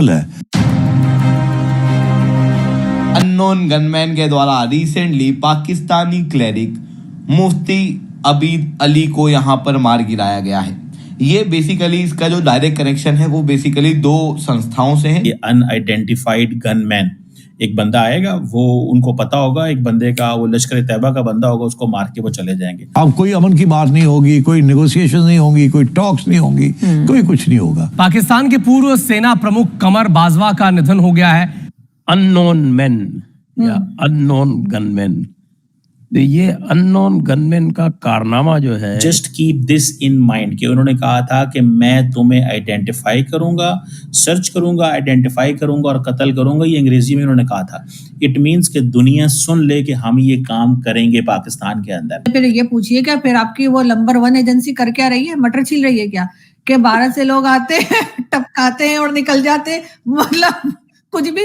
Normal है। Unknown gunman के द्वारा रिसेंटली पाकिस्तानी क्लेरिक मुफ्ती अबीद अली को यहाँ पर मार गिराया गया है। ये बेसिकली इसका जो डायरेक्ट कनेक्शन है वो बेसिकली दो संस्थाओं से है। ये अनआइडेंटिफाइड गनमैन, एक बंदा आएगा, वो उनको पता होगा एक बंदे का, वो लश्कर तैयबा का बंदा होगा, उसको मार के वो चले जाएंगे। अब कोई अमन की बात नहीं होगी, कोई नेगोशिएशन नहीं होगी, कोई टॉक्स नहीं होंगी, कोई कुछ नहीं होगा। पाकिस्तान के पूर्व सेना प्रमुख कमर बाजवा का निधन हो गया है। अननोन मैन या अननोन गनमैन, ये अननोन गनमैन का कारनामा जो है, just keep this in mind कि उन्होंने कहा था कि मैं तुम्हें आइडेंटिफाई करूंगा, सर्च करूंगा, आइडेंटिफाई करूंगा और कत्ल करूंगा। ये अंग्रेजी में उन्होंने कहा था। इट मींस कि दुनिया सुन ले कि हम ये काम करेंगे पाकिस्तान के अंदर। फिर ये पूछिए क्या फिर आपकी वो नंबर 1 एजेंसी कर क्या रही है, मटर छील रही है क्या कि 12 से लोग आते हैं टपकाते हैं और निकल जाते हैं, मतलब कुछ भी।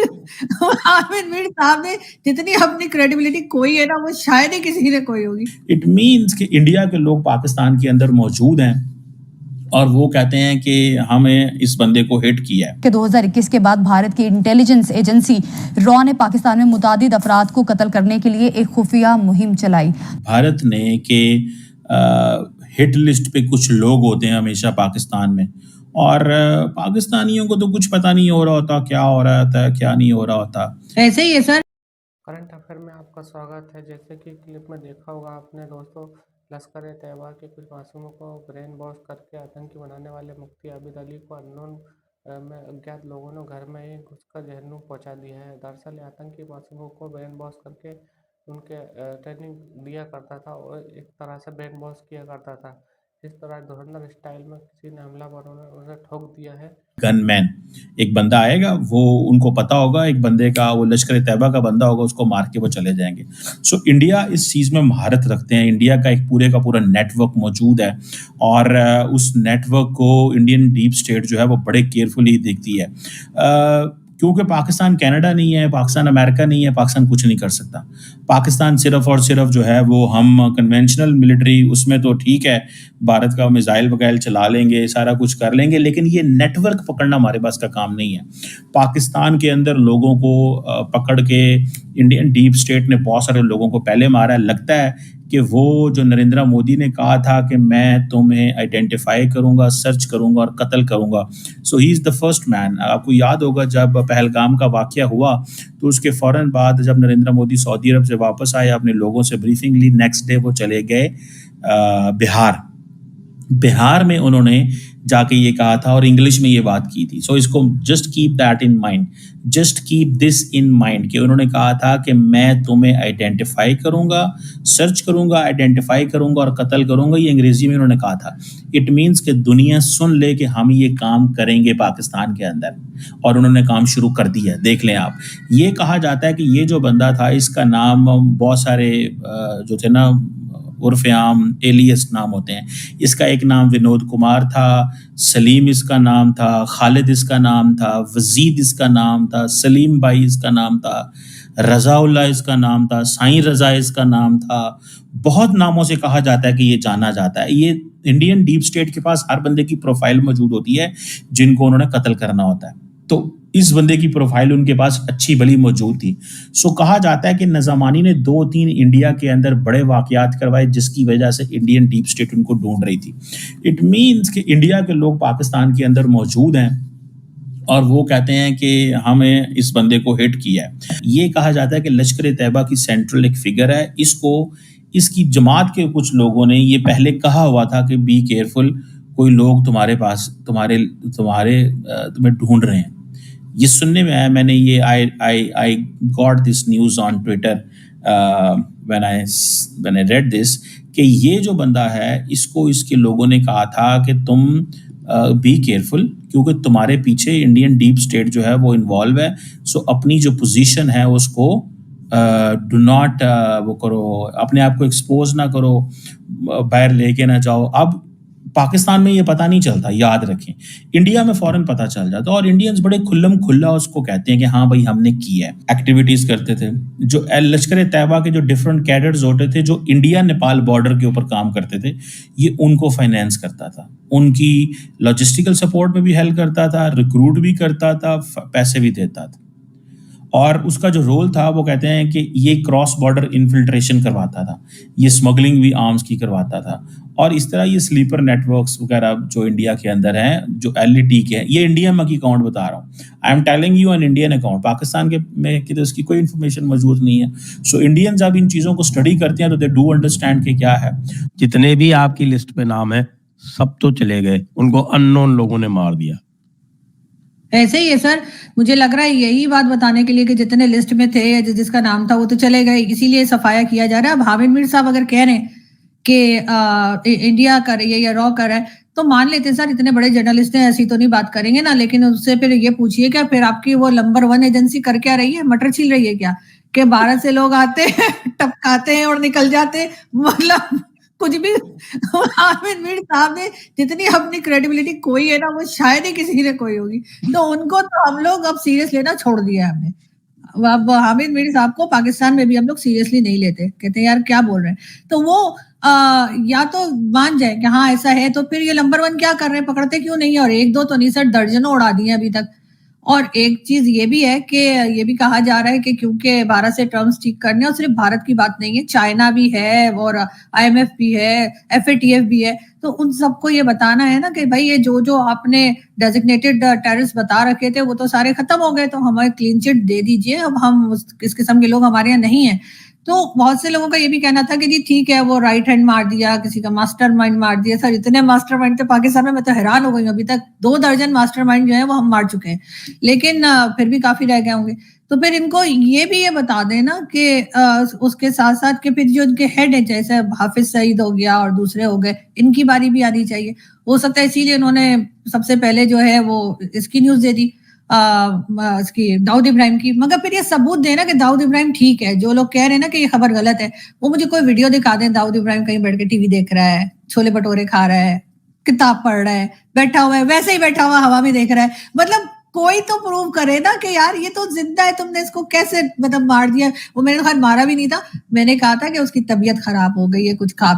आमिर मीर साहब ने जितनी अपनी क्रेडिबिलिटी कोई है ना, वो शायद ही किसी ने कोई होगी। इट मींस कि इंडिया के लोग पाकिस्तान के अंदर मौजूद हैं और वो कहते हैं कि हमें इस बंदे को हिट किया है। कि 2021 के बाद भारत की इंटेलिजेंस एजेंसी रॉ ने पाकिस्तान में मुतादिद अफराद को कत्ल करने के लिए एक खुफिया मुहिम चलाई। भारत ने के हिट लिस्ट पे कुछ लोग होते हैं हमेशा पाकिस्तान में, और पाकिस्तानियों को तो कुछ पता नहीं हो रहा होता क्या हो रहा होता है, क्या नहीं हो रहा होता। ऐसे ही है सर। करंट अफेयर में आपका स्वागत है। जैसे कि क्लिप में देखा होगा आपने दोस्तों, लश्कर तैयबा के कुछ मासूमों को ब्रेन वॉश करके आतंकी बनाने वाले मुफ्ती आबिद अली को अननोन में अज्ञात लोगों ने घर में ही घुसकर जहन्नुम पहुंचा दिया है। दरअसल आतंकी मासूमों को ब्रेन वॉश करके उनके ट्रेनिंग दिया करता था और एक तरह से ब्रेन वॉश किया करता था। इस तरह धुरंधर स्टाइल में किसी ने हमलावरों ने उसे ठोक दिया है। गनमैन, एक बंदा आएगा, वो उनको पता होगा एक बंदे का, वो लश्कर तैयबा का बंदा होगा, उसको मार के वो चले जाएंगे। सो इंडिया इस चीज़ में महारत रखते हैं। इंडिया का एक पूरे का पूरा नेटवर्क मौजूद है और उस नेटवर्क को इंडियन डीप स्टेट जो है वो बड़े केयरफुली देखती है, क्योंकि पाकिस्तान कनाडा नहीं है, पाकिस्तान अमेरिका नहीं है, पाकिस्तान कुछ नहीं कर सकता। पाकिस्तान सिर्फ और सिर्फ जो है वो हम कन्वेंशनल मिलिट्री, उसमें तो ठीक है, भारत का मिसाइल वगैरह चला लेंगे, सारा कुछ कर लेंगे, लेकिन ये नेटवर्क पकड़ना हमारे पास का काम नहीं है। पाकिस्तान के अंदर लोगों को पकड़ के इंडियन डीप स्टेट ने बहुत सारे लोगों को पहले मारा है। लगता है कि वो जो नरेंद्र मोदी ने कहा था कि मैं तुम्हें आइडेंटिफाई करूंगा, सर्च करूंगा और कत्ल करूंगा, so he is the first man. आपको याद होगा जब पहलगाम का वाकया हुआ तो उसके फ़ौरन बाद जब नरेंद्र मोदी सऊदी अरब से वापस आए, अपने लोगों से ब्रीफिंग ली, नेक्स्ट डे वो चले गए बिहार में उन्होंने जाके ये कहा था और इंग्लिश में ये बात की थी। सो इसको just keep that in mind, just keep this in mind कि उन्होंने कहा था कि मैं तुम्हें आइडेंटिफाई करूंगा, सर्च करूंगा, आइडेंटिफाई करूंगा और कत्ल करूंगा। ये अंग्रेजी में उन्होंने कहा था। इट मींस कि दुनिया सुन ले कि हम ये काम करेंगे पाकिस्तान के अंदर, और उन्होंने काम शुरू कर दिया। देख लें आप, ये कहा जाता है कि ये जो बंदा था, इसका नाम बहुत सारे जो थे ना उर्फ आम एलियस नाम होते हैं। इसका एक नाम विनोद कुमार था, सलीम इसका नाम था, खालिद इसका नाम था, वजीद इसका नाम था, सलीम भाई इसका नाम था, रज़ाउल्ला इसका नाम था, साईं रज़ा इसका नाम था। बहुत नामों से कहा जाता है कि ये जाना जाता है। ये इंडियन डीप स्टेट के पास हर बंदे की प्रोफाइल मौजूद होती है जिनको उन्होंने कत्ल करना होता है, तो इस बंदे की प्रोफाइल उनके पास अच्छी भली मौजूद थी। सो कहा जाता है कि नज़ामानी ने 2-3 इंडिया के अंदर बड़े वाक़यात करवाए जिसकी वजह से इंडियन डीप स्टेट उनको ढूंढ रही थी। इट मीन्स कि इंडिया के लोग पाकिस्तान के अंदर मौजूद हैं और वो कहते हैं कि हमें इस बंदे को हिट किया है। ये कहा जाता है कि लश्कर तैयबा की सेंट्रल एक फिगर है। इसकी जमात के कुछ लोगों ने ये पहले कहा हुआ था कि बी केयरफुल, कोई लोग तुम्हारे पास तुम्हें ढूंढ रहे हैं। ये सुनने में आया, मैंने ये I got this news on Twitter when I read this, कि ये जो बंदा है इसको इसके लोगों ने कहा था कि तुम बी केयरफुल, क्योंकि तुम्हारे पीछे इंडियन डीप स्टेट जो है वो इन्वॉल्व है। सो अपनी जो पोजीशन है उसको डू नॉट वो करो, अपने आप को एक्सपोज ना करो, बाहर लेके ना जाओ। अब पाकिस्तान में ये पता नहीं चलता, याद रखें। इंडिया में फौरन पता चल जाता, और इंडियंस बड़े खुल्लम खुल्ला उसको कहते हैं कि हाँ भाई हमने किया है। एक्टिविटीज करते थे। जो लश्कर तैयबा के जो डिफरेंट कैडर्स होते थे जो इंडिया नेपाल बॉर्डर के ऊपर काम करते थे, ये उनको फाइनेंस करता था, उनकी लॉजिस्टिकल सपोर्ट में भी हेल्प करता था, रिक्रूट भी करता था, पैसे भी देता था। और उसका जो रोल था वो कहते हैं कि ये क्रॉस बॉर्डर इन्फिल्ट्रेशन करवाता था, ये स्मगलिंग भी आर्म्स की करवाता था, और इस तरह ये स्लीपर नेटवर्क्स वगैरह जो इंडिया के अंदर हैं, जो LET के हैं, ये इंडियन की अकाउंट बता रहा हूँ। I am telling you an Indian account. Pakistan के में कि तो इसकी कोई इन्फॉर्मेशन मौजूद नहीं है। सो इंडियन जब इन चीज़ों को स्टडी करते हैं तो दे डू अंडरस्टैंड कि क्या है। जितने भी आपकी लिस्ट पे नाम है सब तो चले गए, उनको अननोन लोगों ने मार दिया। ऐसे ही है सर, मुझे लग रहा है यही बात बताने के लिए कि जितने लिस्ट में थे या जिसका नाम था वो तो चले गए, इसीलिए सफाया किया जा रहा है। अब हामिद मीर साहब अगर कह रहे हैं कि इंडिया कर रही है या रॉ कर रहा है तो मान लेते हैं सर, इतने बड़े जर्नलिस्ट हैं, ऐसी तो नहीं बात करेंगे ना। लेकिन उससे फिर ये पूछिए क्या फिर आपकी वो नंबर 1 एजेंसी कर क्या रही है, मटर छील रही है क्या? कि 12 से लोग आते हैं, टपकाते हैं और निकल जाते हैं, मतलब कुछ भी। हामिद मीर साहब ने जितनी अपनी क्रेडिबिलिटी कोई है ना, वो शायद ही किसी ने कोई होगी, तो उनको तो हम लोग अब सीरियस लेना छोड़ दिया है हमने। अब हामिद मीर साहब को पाकिस्तान में भी हम लोग सीरियसली नहीं लेते, कहते हैं यार क्या बोल रहे हैं। तो वो या तो मान जाए कि हाँ ऐसा है, तो फिर ये नंबर 1 क्या कर रहे हैं, पकड़ते क्यों नहीं है? और 1-2 तो नहीं सर, दर्जनों उड़ा दिए अभी तक। और एक चीज ये भी है कि ये भी कहा जा रहा है कि क्योंकि 12 से टर्म्स ठीक करने, और सिर्फ भारत की बात नहीं है, चाइना भी है और IMF भी है, FATF भी है, तो उन सबको ये बताना है ना कि भाई ये जो जो आपने डेजिग्नेटेड टेररिस्ट बता रखे थे वो तो सारे खत्म हो गए, तो हमें क्लीन चिट दे दीजिए, अब हम इस किस्म के लोग हमारे यहाँ नहीं है। तो बहुत से लोगों का ये भी कहना था कि जी ठीक है वो राइट हैंड मार दिया, किसी का मास्टरमाइंड मार दिया। सर इतने मास्टरमाइंड थे पाकिस्तान में, मैं तो हैरान हो गई हूँ, अभी तक 2 दर्जन मास्टरमाइंड जो है वो हम मार चुके हैं, लेकिन फिर भी काफी रह गए होंगे। तो फिर इनको ये बता देना कि उसके साथ साथ कि फिर जो उनके हेड है, जैसे हाफिज सईद हो गया और दूसरे हो गए, इनकी बारी भी आनी चाहिए। हो सकता है इसीलिए उन्होंने सबसे पहले जो है वो इसकी न्यूज दे दी, इसकी दाऊद इब्राहिम की। मगर फिर ये सबूत देना कि दाऊद इब्राहिम ठीक है, जो लोग कह रहे हैं ना कि ये खबर गलत है, वो मुझे कोई वीडियो दिखा दें, दाऊद इब्राहिम कहीं बैठ के टीवी देख रहा है, छोले भटूरे खा रहा है, किताब पढ़ रहा है, बैठा हुआ है, वैसे ही बैठा हुआ हवा में देख रहा है, मतलब कोई तो प्रूव करे ना कि यार ये तो जिंदा है, तुमने इसको कैसे मतलब मार दिया। वो मैंने खैर मारा भी नहीं था, मैंने कहा था कि उसकी तबीयत खराब हो गई है, कुछ खा